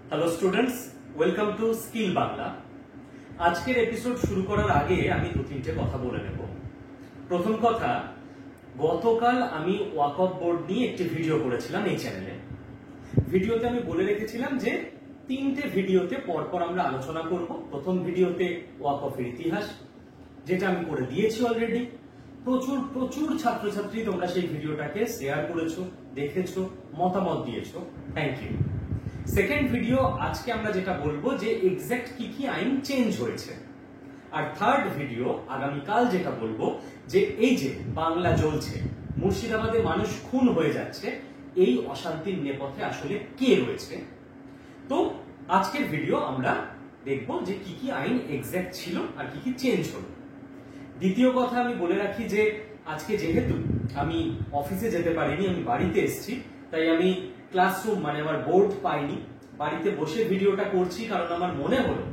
Hello students, welcome to skill Bangla. আজকের episode শুরু করার আগে আমি দু তিনটে কথা বলে নেব। প্রথম কথা, গতকাল আমি ওয়াকফ বোর্ড নিয়ে একটি ভিডিও করেছিলাম এই চ্যানেলে। ভিডিওতে আমি বলে রেখেছিলাম যে তিনটে ভিডিওতে পরপর আমরা আলোচনা করব। প্রথম ভিডিওতে ওয়াকফের ইতিহাস, যেটা আমি করে দিয়েছি অলরেডি। প্রচুর প্রচুর ছাত্রছাত্রী তোমরা সেই ভিডিওটাকে শেয়ার করেছো, দেখেছো, মতামত দিয়েছো, থ্যাংক ইউ। সেকেন্ড ভিডিও আজকে আমরা যেটা বলবো যে এক্সাক্ট কি কি আইন চেঞ্জ হয়েছে। আর থার্ড ভিডিও আগামীকাল যেটা বলবো যে এই যে বাংলা জ্বলছে, মুর্শিদাবাদে মানুষ খুন হয়ে যাচ্ছে, এই অশান্তির নেপথ্যে আসলে কে রয়েছে। তো আজকের ভিডিও আমরা দেখবো যে কি কি আইন এক্সাক্ট ছিল আর কি কি চেঞ্জ হলো। দ্বিতীয় কথা আমি বলে রাখি যে আজকে যেহেতু আমি অফিসে যেতে পারিনি, আমি বাড়িতে এসেছি, তাই আমি ক্লাসরুম মানে আমার বোর্ড পাইনি, বাড়িতে বসে ভিডিওটা করছি। কারণ আমার মনে হলো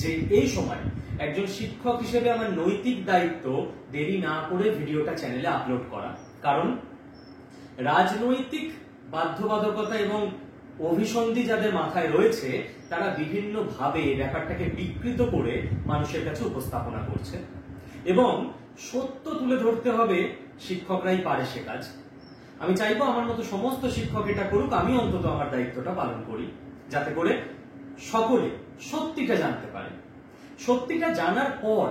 যে এই সময় একজন শিক্ষক হিসেবে আমার নৈতিক দায়িত্ব দেরি না করে ভিডিওটা চ্যানেলে আপলোড করা। কারণ রাজনৈতিক বাধ্যবাধকতা এবং অভিসন্ধি যাদের মাথায় রয়েছে, তারা বিভিন্ন ভাবে ব্যাপারটাকে বিকৃত করে মানুষের কাছে উপস্থাপনা করছে। এবং সত্য তুলে ধরতে হবে, শিক্ষকরাই পারে সে কাজ। আমি চাইবো আমার মতো সমস্ত শিক্ষক এটা করুক, আমি অন্তত আমার দায়িত্বটা পালন করি, যাতে করে সকলে সত্যিটা জানতে পারে। সত্যিটা জানার পর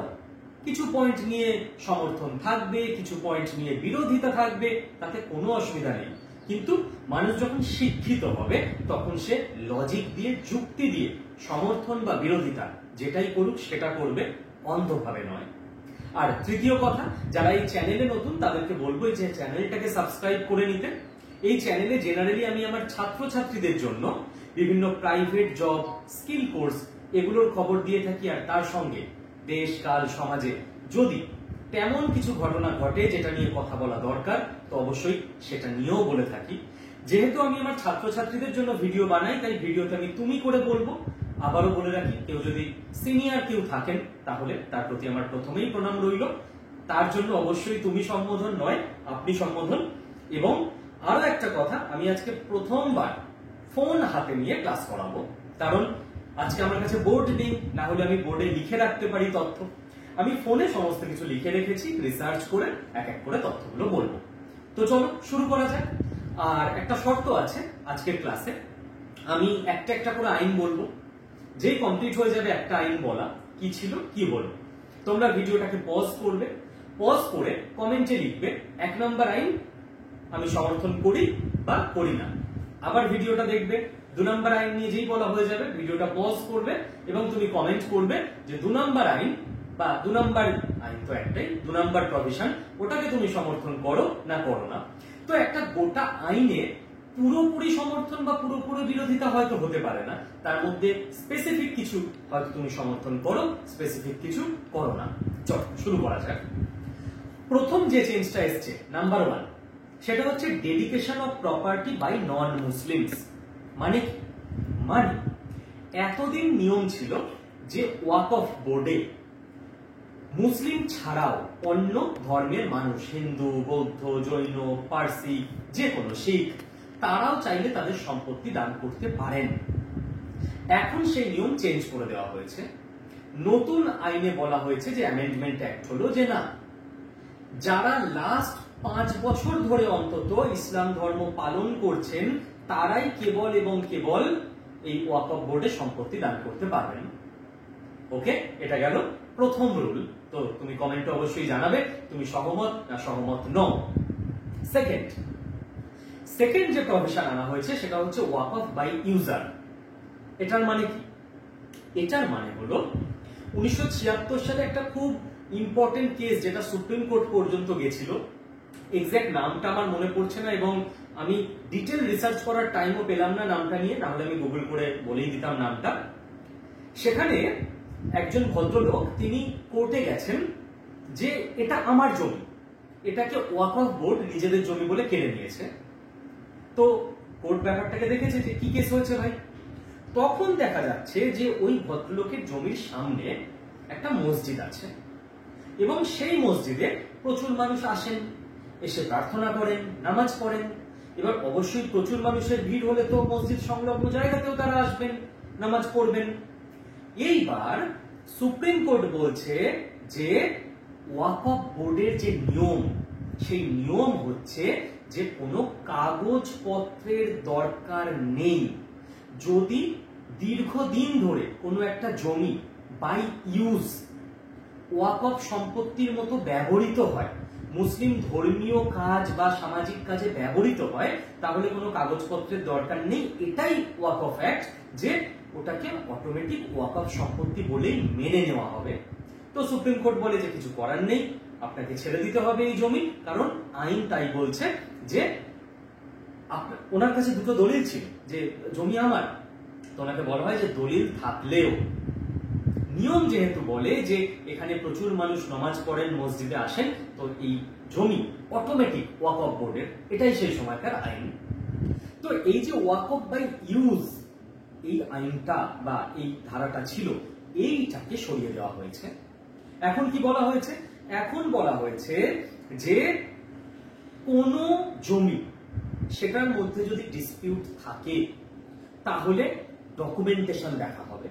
কিছু পয়েন্ট নিয়ে সমর্থন থাকবে, কিছু পয়েন্ট নিয়ে বিরোধিতা থাকবে, তাতে কোনো অসুবিধা নেই। কিন্তু মানুষ যখন শিক্ষিত হবে তখন সে লজিক দিয়ে, যুক্তি দিয়ে সমর্থন বা বিরোধিতা যেটাই করুক সেটা করবে, অন্ধভাবে নয়। আর তৃতীয় কথা, যারা এই চ্যানেলে নতুন তাদেরকে বলবো যে চ্যানেলটাকে সাবস্ক্রাইব করে নিতে। এই চ্যানেলে জেনারেলি আমি আমার ছাত্রছাত্রীদের জন্য বিভিন্ন প্রাইভেট জব, স্কিল কোর্স এগুলোর খবর দিয়ে থাকি। আর তার সঙ্গে দেশ কাল সমাজে যদি তেমন কিছু ঘটনা ঘটে যেটা নিয়ে কথা বলা দরকার, তো অবশ্যই সেটা নিয়েও বলে থাকি। যেহেতু আমি আমার ছাত্রছাত্রীদের জন্য ভিডিও বানাই, তাই ভিডিওতে আমি তুমি করে বলবো। আবারও বলে রাখি, কেউ যদি সিনিয়র কেউ থাকেন তাহলে তার প্রতি আমার প্রথমেই প্রণাম রইল। তার জন্য অবশ্যই তুমি সম্বোধন নয়, আপনি সম্বোধন। এবং আরো একটা কথা, আমি আজকে প্রথমবার ফোন হাতে নিয়ে ক্লাস করাবো। কারণ আজকে আমার কাছে বোর্ড নেই, না হলে আমি বোর্ডে লিখে রাখতে পারি তথ্য। আমি ফোনে সমস্ত কিছু লিখে রেখেছি, রিসার্চ করে এক এক করে তথ্যগুলো বলবো। তো চলো শুরু করা যাক। আর একটা শর্ত আছে আজকের ক্লাসে, আমি একটা একটা করে আইন বলবো। যেই কমপ্লিট হয়ে যাবে একটা আইন বলা, কি ছিল কি হলো, তোমরা ভিডিওটাকে পজ করবে, পজ করে কমেন্টে লিখবে 1 নম্বর আইন আমি সমর্থন করি বা করি না। আবার ভিডিওটা দেখবে, 2 নম্বর আইন নিয়ে যেই বলা হয়ে যাবে ভিডিওটা পজ করবে এবং তুমি কমেন্ট করবে যে 2 নম্বর আইন বা 2 নম্বর আইন তো একটাই, 2 নম্বর প্রভিশন, ওটাকে তুমি সমর্থন করো না করো না। তো একটা গোটা আইনে পুরোপুরি সমর্থন বা পুরোপুরি বিরোধিতা হয়তো হতে পারে না, তার মধ্যে স্পেসিফিক কিছু হয়তো তুমি সমর্থন করো, স্পেসিফিক কিছু করো না। চলো শুরু করা যাক। প্রথম যে চেঞ্জটা এসছে, নাম্বার 1, সেটা হচ্ছে dedication of property by non Muslims. মানে এতদিন নিয়ম ছিল যে ওয়াকফ বোর্ডে মুসলিম ছাড়াও অন্য ধর্মের মানুষ, হিন্দু, বৌদ্ধ, জৈন, পার্সি, যে কোনো শিখ, তারাও চাইলে তাদের সম্পত্তি দান করতে পারেন। এখন সেই নিয়ম চেঞ্জ করে দেওয়া হয়েছে। নতুন আইনে বলা হয়েছে যে অ্যামেন্ডমেন্ট অ্যাক্ট হলো যে না, যারা লাস্ট 5 বছর ধরে অন্তত ইসলাম ধর্ম পালন করছেন তারাই কেবল এবং কেবল এই ওয়াকফ বোর্ডে সম্পত্তি দান করতে পারবেন। ওকে, এটা গেল প্রথম রুল। তো তুমি কমেন্টে অবশ্যই জানাবে তুমি সহমত না সহমত নও। সেকেন্ড যে প্রভিশন আনা হয়েছে সেটা হচ্ছে ওয়াকফ বাই ইউজার। এটার মানে কি? এটার মানে হলো 1976 সালে একটা খুব ইম্পর্টেন্ট কেস যেটা সুপ্রিম কোর্ট পর্যন্ত গেছিল। এক্সাক্ট নামটা আমার মনে পড়ছে না এবং আমি ডিটেল রিসার্চ করার টাইমও পেলাম না নামটা নিয়ে, না হলে আমি গুগল করে বলেই দিতাম নামটা। সেখানে একজন ভদ্রলোক তিনি কোর্টে গেছেন যে এটা আমার জমি, এটাকে ওয়াকফ বোর্ড নিজেদের জমি বলে কেড়ে নিয়েছে। তো কোর্ট ব্যাপারটাকে দেখেছে যে কি কেস হয়েছে ভাই। তখন দেখা যাচ্ছে যে ওই ভদ্রলোকের জমির সামনে একটা মসজিদ আছে এবং সেই মসজিদে প্রচুর মানুষ আসেন, এসে প্রার্থনা করেন, নামাজ পড়েন। এবার অবশ্যই প্রচুর মানুষের ভিড় হলে তো মসজিদ সংলগ্ন জায়গাতেও তারা আসবেন, নামাজ পড়বেন। এইবার সুপ্রিম কোর্ট বলছে যে ওয়াকফ বোর্ডের যে নিয়ম, সেই নিয়ম হচ্ছে যে কোনো কাগজপত্রের দরকার নেই। যদি দীর্ঘদিন ধরে কোনো একটা জমি বাই ইউজ ওয়াকফ সম্পত্তির মতো ব্যবহৃত হয়, মুসলিম ধর্মীয় কাজ বা সামাজিক কাজে ব্যবহৃত হয়, তাহলে কোনো কাগজপত্রের দরকার নেই। এটাই ওয়াকফ অ্যাক্ট, যে ওটাকে অটোমেটিক ওয়াকফ সম্পত্তি বলেই মেনে নেওয়া হবে। তো সুপ্রিম কোর্ট বলে যে কিছু করার নেই, আপনাকে ছেড়ে দিতে হবে এই জমি, কারণ আইন তাই বলছে। যে ওনার কাছে দুটো দলিল ছিল যে জমি আমার, তো ওনাকে বলা হয় যে দলিল থাকলেও নিয়ম যেহেতু বলে যে এখানে প্রচুর মানুষ নামাজ পড়েন, মসজিদে আসেন, তো এই জমি অটোমেটিক ওয়াকফ বোর্ডের, এটাই সেই সময়কার আইন। তো এই যে ওয়াকফ বাই ইউজ, এই আইনটা বা এই ধারাটা ছিল, এইটাকে সরিয়ে দেওয়া হয়েছে। এখন কি বলা হয়েছে? এখন বলা হয়েছে যে কোন জমি, সেটার মধ্যে যদি ডিসপিউট থাকে তাহলে ডকুমেন্টেশন দেখা হবে।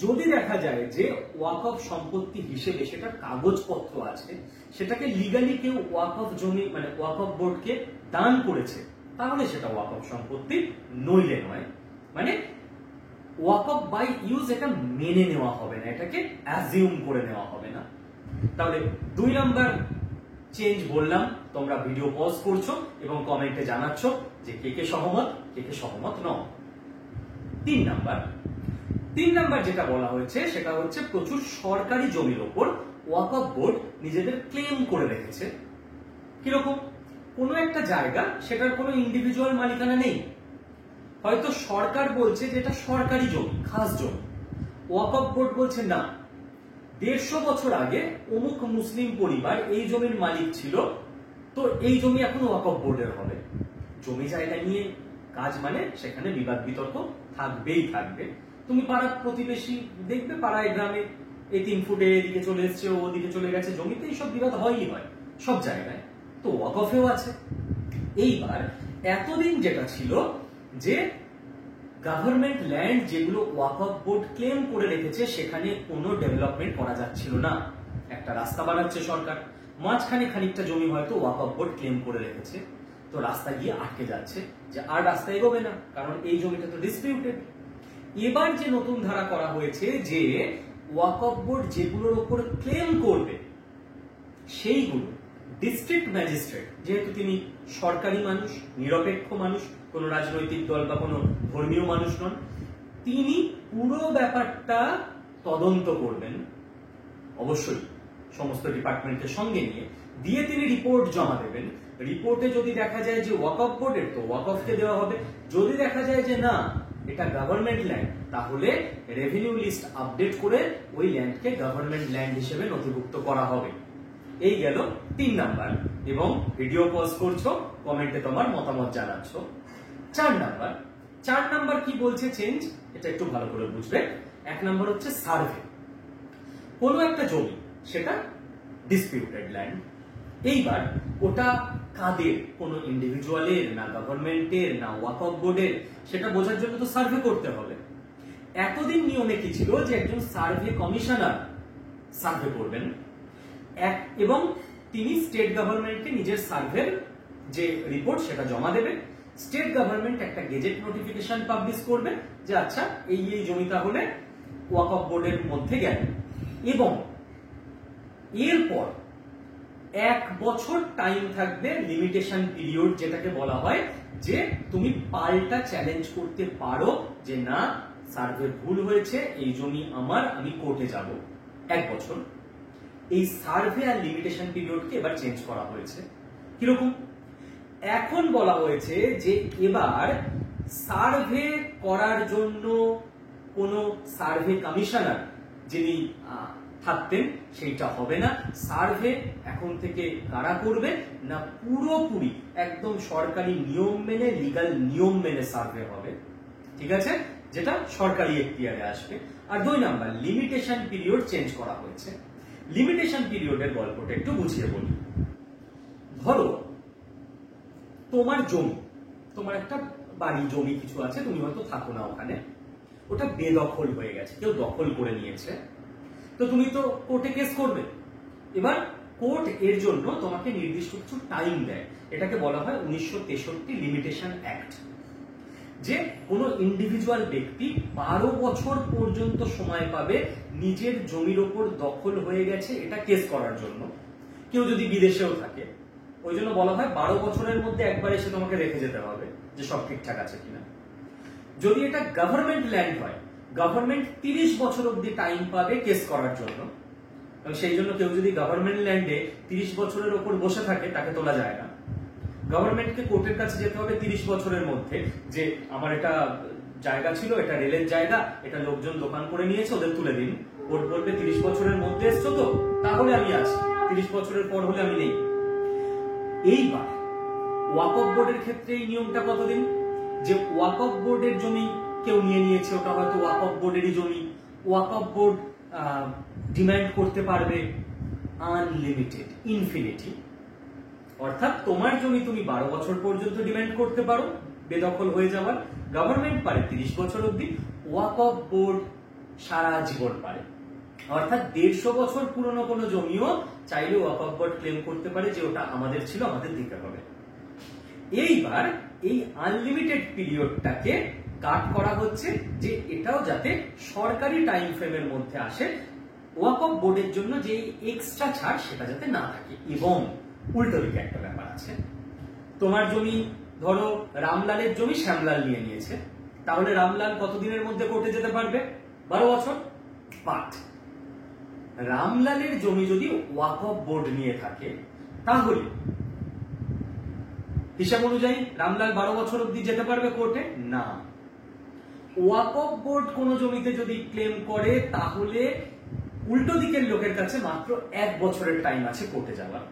যদি দেখা যায় যে ওয়াকফ সম্পত্তি হিসেবে সেটার কাগজপত্র আছে, সেটাকে লিগালি কেউ ওয়াকফ জমি মানে ওয়াকফ বোর্ডকে দান করেছে, তাহলে সেটা ওয়াকফ সম্পত্তি, নইলে নয়। মানে ওয়াকফ বাই ইউজ এটা মেনে নেওয়া হবে না, এটাকে অ্যাজিউম করে নেওয়া হবে না। তাহলে 2 নাম্বার চেঞ্জ বললাম, তোমরা ভিডিও পজ করছো এবং কমেন্টে জানাচ্ছ যে কে কে সহমত, কে কে সহমত নও। 3 নাম্বার যেটা বলা হয়েছে সেটা হচ্ছে প্রচুর সরকারি জমির ওপর ওয়াকফ বোর্ড নিজেদের ক্লেম করে রেখেছে। কিরকম? কোনো একটা জায়গা, সেটার কোনো ইন্ডিভিজুয়াল মালিকানা নেই, হয়তো সরকার বলছে যে এটা সরকারি জমি, খাস জমি, ওয়াকফ বোর্ড বলছে না, 150 বছর আগে অমুক মুসলিম পরিবার এই জমির মালিক ছিল, তো এই জমি এখন ওয়াকফ বোর্ডের হবে। জমি জায়গা নিয়ে কাজ মানে সেখানে বিবাদ বিতর্ক থাকবেই থাকবে। তুমি পাড়া প্রতিবেশী দেখবে, পাড়ায় গ্রামে এই 3 ফুটে এদিকে চলে এসছে, ওদিকে চলে গেছে, জমিতে এইসব বিবাদ হয়ই হয় সব জায়গায়, তো ওয়াকফেও আছে। এইবার এতদিন যেটা ছিল যে গভর্নমেন্ট ল্যান্ড যেগুলো ওয়াকফ বোর্ড ক্লেম করে রেখেছে, সেখানে কোনো ডেভেলপমেন্ট করা যাচ্ছিল না। একটা রাস্তা বানাচ্ছে সরকার, মাঝখানে খানিকটা জমি হয়তো ওয়াকফ বোর্ড ক্লেম করে রেখেছে, তো রাস্তা গিয়ে আটকে যাচ্ছে, যে আর রাস্তা এগোবে না, কারণ এই জমিটা তো ডিসপিউটেড। এবার যে নতুন ধারা করা হয়েছে যে ওয়াকফ বোর্ড যেগুলোর উপর ক্লেম করবে, সেইগুলো ডিস্ট্রিক্ট ম্যাজিস্ট্রেট, যেহেতু তিনি সরকারি মানুষ, নিরপেক্ষ মানুষ, কোন রাজনৈতিক দল বা কোন ধর্মীয় মানুষ নন, তিনি পুরো ব্যাপারটা তদন্ত করবেন, অবশ্যই সমস্ত ডিপার্টমেন্টের সঙ্গে দিয়ে তিনি রিপোর্ট জমা দেবেন। রিপোর্টে যদি দেখা যায় যে ওয়াকফ বোর্ডের, তো ওয়াকফকে দেওয়া হবে। যদি দেখা যায় যে না, এটা গভর্নমেন্ট ল্যান্ড, তাহলে রেভিনিউ লিস্ট আপডেট করে ওই ল্যান্ডকে গভর্নমেন্ট ল্যান্ড হিসেবে নথিভুক্ত করা হবে। এই গেল 3 নাম্বার, এবং ভিডিও পজ করছো, কমেন্টে তোমার মতামত জানাচ্ছ। 4 নাম্বার কি বলছে চেঞ্জ, এটা একটু ভালো করে বুঝবে। 1 নাম্বার হচ্ছে সার্ভে। কোনো একটা জমি, সেটা ডিসপিউটেড ল্যান্ড, এইবার ওটা কাদের, কোন ইন্ডিভিজুয়ালের না গভর্নমেন্টের না ওয়াকফ বোর্ডের, সেটা বোঝার জন্য তো সার্ভে করতে হবে। এতদিন নিয়মে কি ছিল যে একজন সার্ভে কমিশনার সার্ভে করবেন, এবং তিনি স্টেট গভর্নমেন্টকে নিজের সার্ভের যে রিপোর্ট সেটা জমা দেবে। স্টেট গভর্নমেন্ট একটা গেজেট নোটিফিকেশন পাবলিশ করবে যে আচ্ছা এই জমি তাহলে ওয়াকফ বোর্ডের মধ্যে গেল, এবং এরপর 1 বছর টাইম থাকবে, লিমিটেশন পিরিয়ড যেটাকে বলা হয়, যে তুমি পাল্টা চ্যালেঞ্জ করতে পারো যে না, সার্ভে ভুল হয়েছে, এই জমি আমার, আমি কোর্টে যাব। 1 বছর। এই সার্ভে আর লিমিটেশন পিরিয়ডকে এবার চেঞ্জ করা হয়েছে। কিরকম? এখন বলা হয়েছে যে এবার সার্ভে করার জন্য কোন সার্ভে কমিশনার যিনি থাকতেন সেইটা হবে না। সার্ভে এখন থেকে কারা করবে না, পুরোপুরি একদম সরকারি নিয়ম মেনে, লিগাল নিয়ম মেনে সার্ভে হবে, ঠিক আছে, যেটা সরকারি এখতিয়ারে আসবে। আর 2 নাম্বার, লিমিটেশন পিরিয়ড চেঞ্জ করা হয়েছে। লিমিটেশন পিরিয়ডের গল্পটা একটু বুঝিয়ে বলি। ধরো তোমার জমি, তোমার একটা বাড়ি জমি কিছু আছে, তুমি হয়তো থাকো না ওখানে, ওটা বেদখল হয়ে গেছে, কেউ দখল করে নিয়েছে, তো তুমি তো কোর্টে কেস করবে। এবার কোর্ট এর জন্য তোমাকে নির্দিষ্ট কিছু টাইম দেয়, এটাকে বলা হয় 1963 লিমিটেশন অ্যাক্ট, যে কোনো ইন্ডিভিজুয়াল ব্যক্তি 12 বছর পর্যন্ত সময় পাবে নিজের জমির ওপর দখল হয়ে গেছে এটা কেস করার জন্য। কেউ যদি বিদেশেও থাকে, ওই জন্য বলা হয় 12 বছরের মধ্যে একবার এসে তোমাকে রেখে যেতে হবে যে সব ঠিকঠাক আছে কিনা। যদি এটা গভর্নমেন্ট ল্যান্ড হয়, গভর্নমেন্ট 30 বছর অব্দি টাইম পাবে কেস করার জন্য। সেই জন্য কেউ যদি গভর্নমেন্ট ল্যান্ডে 30 বছরের ওপর বসে থাকে তাকে তোলা যায় না। গভর্নমেন্টকে কোর্টের কাছে যেতে হবে 30 বছরের মধ্যে, যে আমার এটা জায়গা ছিল, এটা রেলের জায়গা, এটা লোকজন দোকান করে নিয়েছে, ওদের তুলে দিন। কোর্ট বলবে 30 বছরের মধ্যে এসছো তো, তাহলে আমি আছি, 30 বছরের পর হলে আমি নেই। এইবার ওয়াকফ বোর্ডের ক্ষেত্রে এই নিয়মটা কতদিন, যে ওয়াকফ বোর্ডের জমি কেউ নিয়ে নিয়েছে, ওটা হয়তো ওয়াকফ বোর্ডেরই জমি, ওয়াকফ বোর্ড ডিমান্ড করতে পারবে আনলিমিটেড, ইনফিনিটি। অর্থাৎ তোমার জমি তুমি 12 বছর পর্যন্ত ডিমান্ড করতে পারো বেদখল হয়ে যাওয়ার, গভর্নমেন্ট পারে 30 বছর অব্দি, ওয়াকফ বোর্ড সারা জীবন পারে। অর্থাৎ 150 বছর পুরনো কোনো জমিও চাইলে ওয়াকফ বোর্ড ক্লেম করতে পারে যে ওটা আমাদের ছিল, আমাদের দিতে হবে। এইবার এই আনলিমিটেড পিরিয়ডটাকে কাট করা হচ্ছে, যে এটাও যাতে সরকারি টাইম ফ্রেমের মধ্যে আসে, ওয়াকফ বোর্ডের জন্য যে এক্সট্রা ছাড় সেটা যাতে না থাকে। এবং উল্টো দিকে একটা ব্যাপার আছে, তোমার জমি ধরো রামলালের জমি শ্যামলাল নিয়ে নিয়েছে, তাহলে রামলাল কতদিনের মধ্যে কোর্টে যেতে পারবে? 12 বছর। বাট রামলালের জমি যদি ওয়াকফ বোর্ড নিয়ে থাকে, তাহলে হিসাব অনুযায়ী রামলাল 12 বছর অব্দি যেতে পারবে কোর্টে না। ওয়াকফ বোর্ড কোন জমিতে যদি ক্লেম করে, তাহলে উল্টো দিকের লোকের কাছে মাত্র 1 বছরের টাইম আছে কোর্টে যাওয়ার।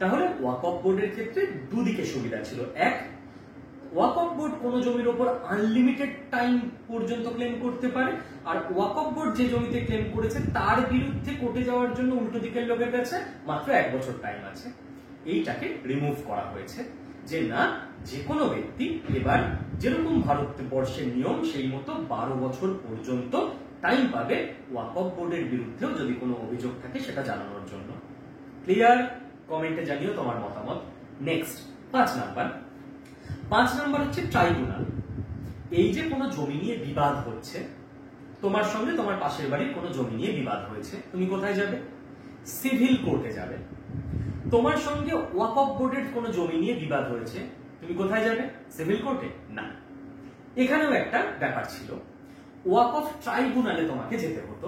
তাহলে ওয়াকফ বোর্ডের ক্ষেত্রে দুদিকে সুবিধা ছিল। এক, ওয়াকফ বোর্ড কোন জমির উপর আনলিমিটেড টাইম পর্যন্ত ক্লেম করতে পারে, আর ওয়াকফ বোর্ড যে জমিতে ক্লেম করেছে তার বিরুদ্ধে কোর্টে যাওয়ার জন্য উল্টো দিকের লোকের কাছে মাত্র 1 বছর টাইম আছে। এইটাকে রিমুভ করা হয়েছে, যে না, যে কোনো ব্যক্তি এবার যেরকম ভারতবর্ষের নিয়ম সেই মতো 12 বছর পর্যন্ত টাইম পাবে ওয়াকফ বোর্ডের বিরুদ্ধেও যদি কোনো অভিযোগ থাকে সেটা জানানোর জন্য। ক্লিয়ার? কমেন্টে জানিও তোমার মতামত। নেক্সট 5 নাম্বার হচ্ছে ট্রাইব্যুনাল। এই যে কোনো জমি নিয়ে বিবাদ হচ্ছে, তোমার সঙ্গে তোমার পাশের বাড়ির কোনো জমি নিয়ে বিবাদ হয়েছে, তুমি কোথায় যাবে? সিভিল কোর্টে যাবে। তোমার সঙ্গে ওয়াকফ বোর্ডের কোনো জমি নিয়ে বিবাদ হয়েছে, তুমি কোথায় যাবে? সিভিল কোর্টে না। এখানেও একটা ব্যাপার ছিল, ওয়াকফ ট্রাইব্যুনালে তোমাকে যেতে হতো।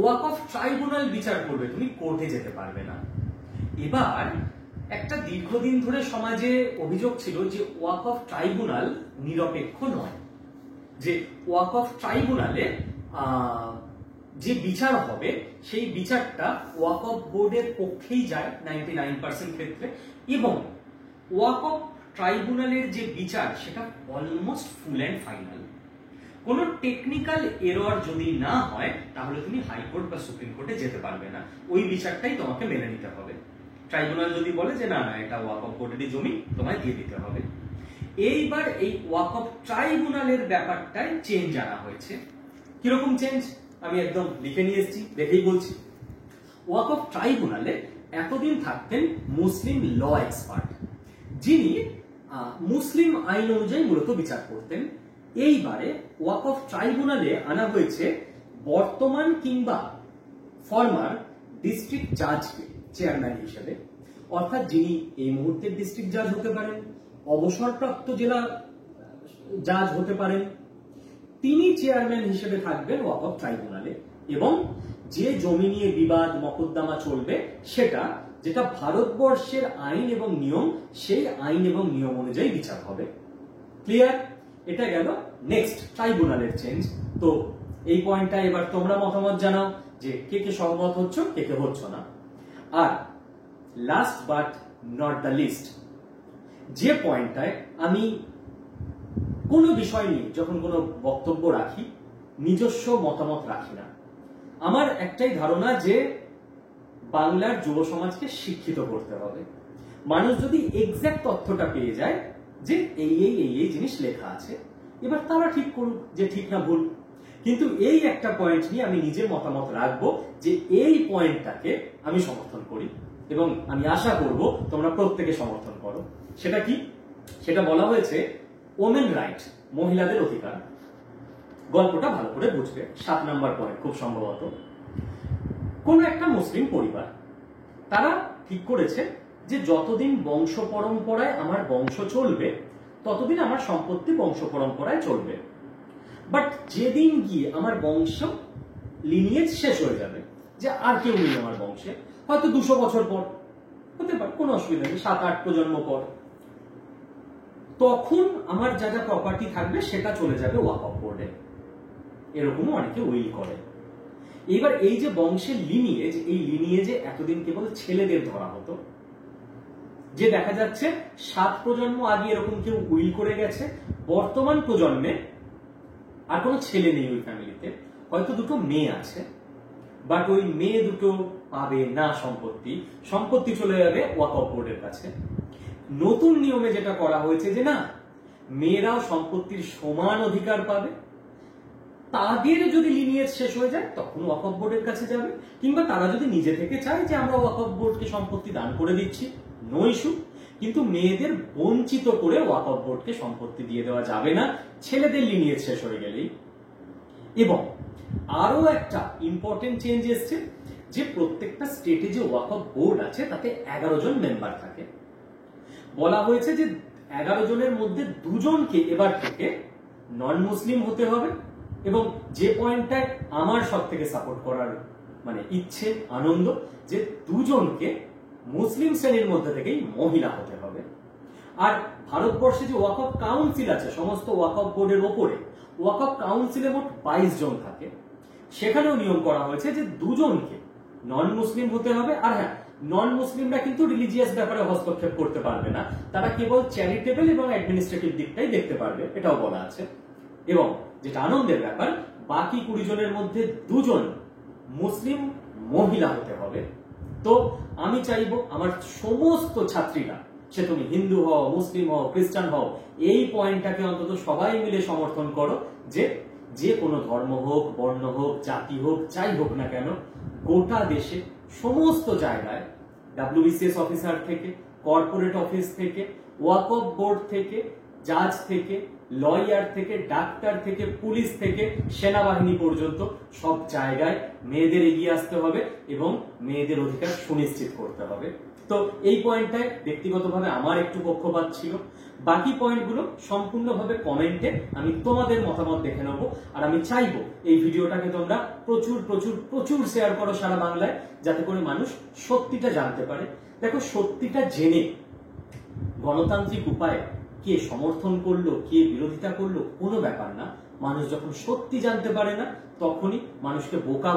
ওয়াকফ ট্রাইব্যুনাল বিচার করবে, তুমি কোর্টে যেতে পারবে না। এবার একটা দীর্ঘদিন ধরে সমাজে অভিযোগ ছিল যে ওয়াকফ ট্রাইব্যুনাল নিরপেক্ষ নয়, যে ওয়াকফ ট্রাইব্যুনালে যে বিচার হবে সেই বিচারটা ওয়াকফ বোর্ডের পক্ষেই যায় 99% ক্ষেত্রে, এবং ওয়াকফ ট্রাইব্যুনালের যে বিচার সেটা অলমোস্ট ফুল অ্যান্ড ফাইনাল। কোনো টেকনিক্যাল এরর যদি না হয় তাহলে তুমি হাইকোর্ট বা সুপ্রিম কোর্টে যেতে পারবে না, ওই বিচারটাই তোমাকে মেনে নিতে হবে। ট্রাইব্যুনাল যদি বলে যে না না এটা ওয়াকফ বোর্ডেরই জমি, তোমায় দিয়ে দিতে হবে। এইবার এই ওয়াকফ ট্রাইব্যুনালের ব্যাপারটায় চেঞ্জ আনা হয়েছে। কিরকম চেঞ্জ আমি একদম লিখে নিয়ে এসেছি, দেখেই বলছি। ওয়াকফ ট্রাইব্যুনালে এতদিন থাকতেন মুসলিম ল এক্সপার্ট, যিনি মুসলিম আইন অনুযায়ী মূলত বিচার করতেন। এইবারে ওয়াকফ ট্রাইব্যুনালে আনা হয়েছে বর্তমান কিংবা ফরমার ডিস্ট্রিক্ট জাজকে চেয়ারম্যান হিসেবে, অর্থাৎ যিনি এই মুহূর্তের ডিস্ট্রিক্ট জাজ হতে পারেন, অবসরপ্রাপ্ত জেলা জাজ হতে পারেন, তিনি চেয়ারম্যান হিসেবে থাকবেন ওয়াকফ ট্রাইব্যুনালে। এবং যে জমি নিয়ে বিবাদ মকদ্দমা চলবে সেটা, যেটা ভারতবর্ষের আইন এবং নিয়ম, সেই আইন এবং নিয়ম অনুযায়ী বিচার হবে। ক্লিয়ার? এটা গেল নেক্সট ট্রাইব্যুনালের চেঞ্জ। তো এই পয়েন্টটা এবার তোমরা মতামত জানাও যে কে কে সহমত হচ্ছ, কে কে হচ্ছ না। আর last but not the least, যে পয়েন্টটায় আমি কোনো বিষয় নিয়ে যখন কোনো বক্তব্য রাখি নিজস্ব মতামত রাখি না। আমার একটাই ধারণা যে বাংলার যুব সমাজকে শিক্ষিত করতে হবে। মানুষ যদি এক্সাক্ট তথ্যটা পেয়ে যায় যে এই এই এই এই জিনিস লেখা আছে, এবার তারা ঠিক করুক যে ঠিক না ভুল। কিন্তু এই একটা পয়েন্ট নিয়ে আমি নিজের মতামত রাখবো যে এই পয়েন্টটাকে আমি সমর্থন করি এবং আমি আশা করব তোমরা প্রত্যেকে সমর্থন করো। সেটা কি? সেটা বলা হয়েছে ওমেন রাইট, মহিলাদের অধিকার। গল্পটা ভালো করে বুঝবে। 7 নাম্বার পয়েন্ট খুব সম্ভবত। কোন একটা মুসলিম পরিবার তারা ঠিক করেছে যে যতদিন বংশ পরম্পরায় আমার বংশ চলবে ততদিন আমার সম্পত্তি বংশ পরম্পরায় চলবে। বাট যেদিন গিয়ে আমার বংশ লিনিয়েজ শেষ হয়ে যাবে, যে আর কেউ নেই আমার বংশে, হয়তো 200 বছর পর হতে পারে, কোনো অসুবিধা নেই, 7-8 প্রজন্ম পর, তখন আমার যা যা প্রপার্টি থাকবে সেটা চলে যাবে ওয়াকফ বোর্ডে। এরকমও অনেকে উইল করে। এবার এই যে বংশের লিনিয়েজ, এই লিনিয়েজে এতদিন কেবল ছেলেদের ধরা হতো, যে দেখা যাচ্ছে 7 প্রজন্ম আগে এরকম কেউ উইল করে গেছে, বর্তমান প্রজন্মে আর কোনো ছেলে নেই ওই ফ্যামিলিতে, হয়তো 2টো মেয়ে আছে, বাট ওই মেয়ে 2টো পাবে না সম্পত্তি, সম্পত্তি চলে যাবে ওয়াকফ বোর্ডের কাছে। নতুন নিয়মে যেটা করা হয়েছে যে না, মেয়েরাও সম্পত্তির সমান অধিকার পাবে, তাদের যদি লিনিয়েজ শেষ হয়ে যায় তখন ওয়াকফ বোর্ডের কাছে যাবে, কিংবা তারা যদি নিজে থেকে চায় যে আমরা ওয়াকফ বোর্ডকে সম্পত্তি দান করে দিচ্ছি, নো ইস্যু। কিন্তু মেয়েদের বঞ্চিত করে ওয়াকফ বোর্ডকে সম্পত্তি দিয়ে দেওয়া যাবে না ছেলেদের লিনিয়েজ শেষ হয়ে গেলেই। এবং আরো একটা ইম্পর্টেন্ট চেঞ্জ এসছে যে প্রত্যেকটা স্টেটে যে ওয়াকফ বোর্ড আছে তাতে 11 জন মেম্বার থাকে। বলা হয়েছে যে 11 জনের মধ্যে 2 জনকে এবার থেকে নন মুসলিম হতে হবে, এবং যে পয়েন্টটায় আমার সব থেকে সাপোর্ট করার মানে ইচ্ছে, আনন্দ, যে 2 জনকে মুসলিম শ্রেণীর মধ্যে থেকেই মহিলা হতে হবে। আর ভারতবর্ষে যে ওয়াকফ কাউন্সিল আছে সমস্ত ওয়াকফ বোর্ডের ওপরে, ওয়াকফ কাউন্সিলে মোট 22 জন থাকে, সেখানেও নিয়ম করা হয়েছে যে 2 জনকে নন মুসলিম হতে হবে। আর হ্যাঁ, নন মুসলিমরা কিন্তু রিলিজিয়াস ব্যাপারে হস্তক্ষেপ করতে পারবে না, তারা কেবল চ্যারিটেবল এবং অ্যাডমিনিস্ট্রেটিভ দিকটাই দেখতে পারবে, এটাও বলা আছে। এবং যেটা আনন্দের ব্যাপার, বাকি 20 জনের মধ্যে 2 জন মুসলিম মহিলা হতে হবে। তো আমি চাইবো আমার সমস্ত ছাত্রীরা, সে তুমি হিন্দু হও, মুসলিম হও, খ্রিস্টান হও, এই পয়েন্টটাকে অন্তত সবাই মিলে সমর্থন করো যে যে কোনো ধর্ম হোক, বর্ণ হোক, জাতি হোক, যাই হোক না কেন, গোটা দেশে সমস্ত জায়গায় WBCS অফিসার থেকে, কর্পোরেট অফিস থেকে, ওয়াকফ বোর্ড থেকে, জাজ থেকে, লয়ার থেকে, ডাক্তার থেকে, পুলিশ থেকে, সেনাবাহিনী পর্যন্ত সব জায়গায় মেয়েদের এগিয়ে আসতে হবে এবং মেয়েদের অধিকার সুনিশ্চিত করতে হবে। তো এই পয়েন্টটায় ব্যক্তিগতভাবে আমার একটু পক্ষপাত ছিল। বাকি পয়েন্টগুলো সম্পূর্ণভাবে কমেন্টে আমি তোমাদের মতামত দেখে নেবো। আর আমি চাইবো এই ভিডিওটাকে তোমরা প্রচুর প্রচুর প্রচুর শেয়ার করো সারা বাংলায়, যাতে করে মানুষ সত্যিটা জানতে পারে। দেখো, সত্যিটা জেনে গণতান্ত্রিক উপায়ে কে সমর্থন করলো, কে বিরোধিতা করলো, কোনো ব্যাপার না। মানুষ যখন সত্যি জানতে পারে না, তখনই মানুষকে বোকা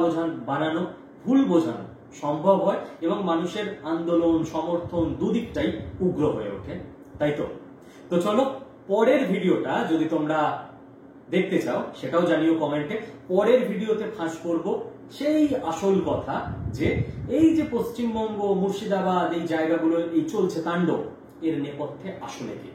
বানানো, ভুল বোঝানো সম্ভব হয় এবং মানুষের আন্দোলন, সমর্থন দুদিকটাই উগ্র হয়ে ওঠে। তাই তো চলো, পরের ভিডিওটা যদি তোমরা দেখতে চাও সেটাও জানিও কমেন্টে। পরের ভিডিওতে ফাঁস করব সেই আসল কথা, যে এই যে পশ্চিমবঙ্গ, মুর্শিদাবাদ, এই জায়গাগুলো এই চলছে তাণ্ডব, এর নেপথ্যে আসলে কি।